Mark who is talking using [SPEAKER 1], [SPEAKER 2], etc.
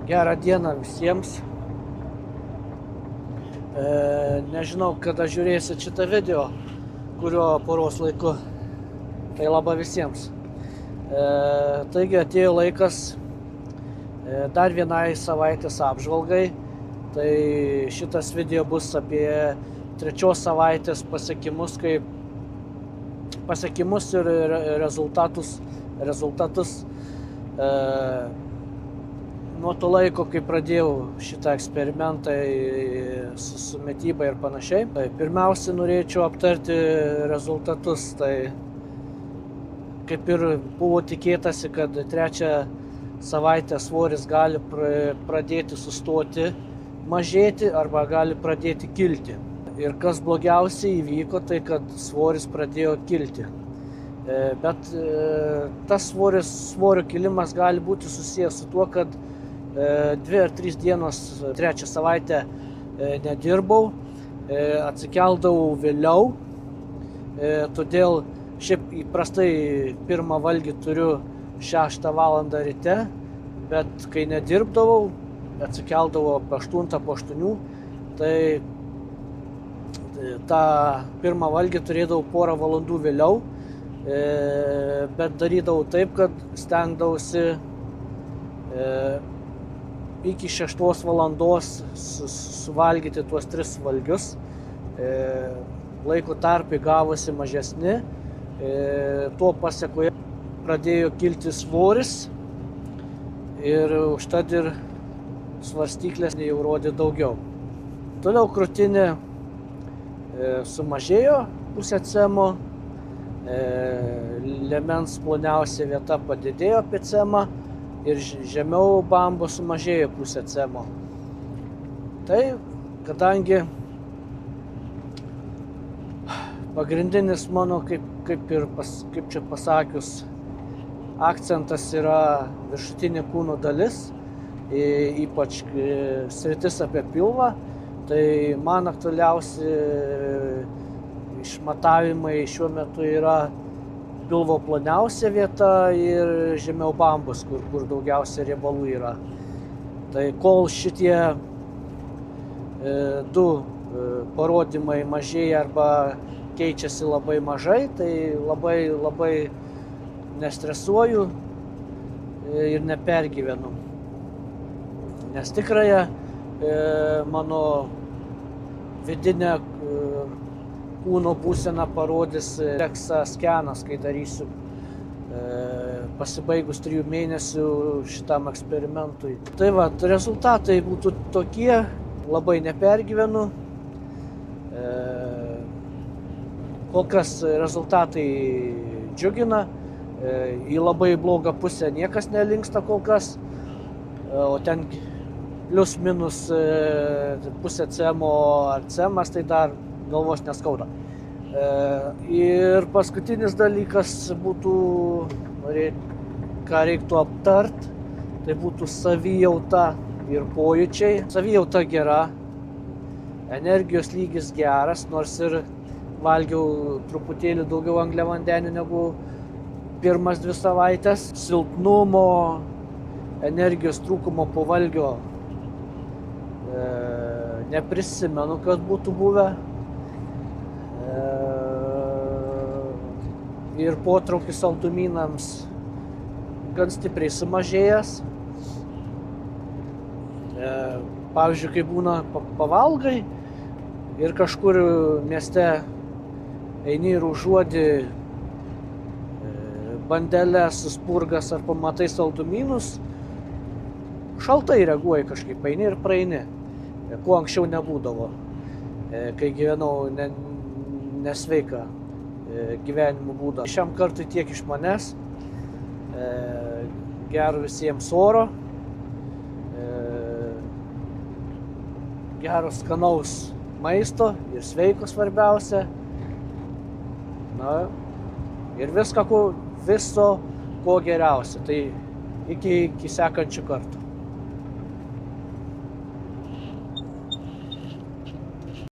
[SPEAKER 1] Gerą dieną visiems. Nežinau, kada žiūrėsit šitą video, kurio poros laiku. Tai laba visiems. Taigi atėjo laikas dar vienai savaitės apžvalgai. Tai šitas video bus apie trečios savaitės pasiekimus ir rezultatus. Nuo to laiko, kai pradėjau šitą eksperimentą su mityba ir panašiai. Tai pirmiausia, norėčiau aptarti rezultatus. Tai kaip ir buvo tikėtasi, kad trečią savaitę svoris gali pradėti sustoti mažėti arba gali pradėti kilti. Ir kas blogiausiai įvyko, tai kad svoris pradėjo kilti. Bet tas svorio kilimas gali būti susijęs su tuo, kad 2 ar 3 dienos trečią savaitę nedirbau, atsikeldavau vėliau, todėl šiaip įprastai pirmą valgį turiu 6 valandą ryte, bet kai nedirbdavau, atsikeldavau apie 8 po 8, tai tą pirmą valgį turėdavau porą valandų vėliau, bet darydavau taip, kad stengdavausi iki 6 valandos suvalgyti tuos 3 valgius. Laiko tarpai gavosi mažesni, tuo pasiekoje pradėjo kilti svoris ir užtat ir svarstyklės jau rodė daugiau. Toliau krūtinė sumažėjo 0,5 cemo, liemens ploniausia vieta padidėjo apie cemą ir žemiau bambo sumažėjo 0,5 cemo. Tai kadangi pagrindinis mano, kaip čia pasakius, akcentas yra viršutinė kūno dalis, ypač sritis apie pilvą, tai man aktualiausi išmatavimai šiuo metu yra pilvo ploniausia vieta ir žemiau bambos, kur daugiausia riebalų yra. Tai kol šitie du parodymai mažėja arba keičiasi labai mažai, tai labai nestresuoju ir nepergyvenu. Nes tikrąją mano vidinę kūno būseną parodys DEXA skenas, kai darysiu pasibaigus 3 mėnesių šitam eksperimentui. Tai va, rezultatai būtų tokie, labai nepergyvenu. Kol kas rezultatai džiugina, į labai blogą pusę niekas nelinksta kol kas, o ten plius minus 0,5 cemo ar cemas, tai dar galvos neskauda. Ir paskutinis dalykas būtų, ką reiktų aptart, tai būtų savijauta ir pojūčiai. Savijauta gera, energijos lygis geras, nors ir valgiau truputėlį daugiau angliavandenių negu pirmas 2 savaitės. Silpnumo, energijos trūkumo po valgio neprisimenu, kad būtų buvę. Ir potraukis saldumynams gan stipriai sumažėjęs. Pavyzdžiui, kai būna pavalgai ir kažkur mieste eini ir užuodi bandeles, spurgas ar pamatai saldumynus, šaltai reaguoji kažkaip, eini ir praeini, ko anksčiau nebūdavo, kai gyvenau nesveiką gyvenimo būdą. Šiam kartui tiek iš manęs. Gero visiems oro. Gero skanaus maisto ir sveiko svarbiausia. Na, ir viso ko geriausia. Tai iki sekančių kartų.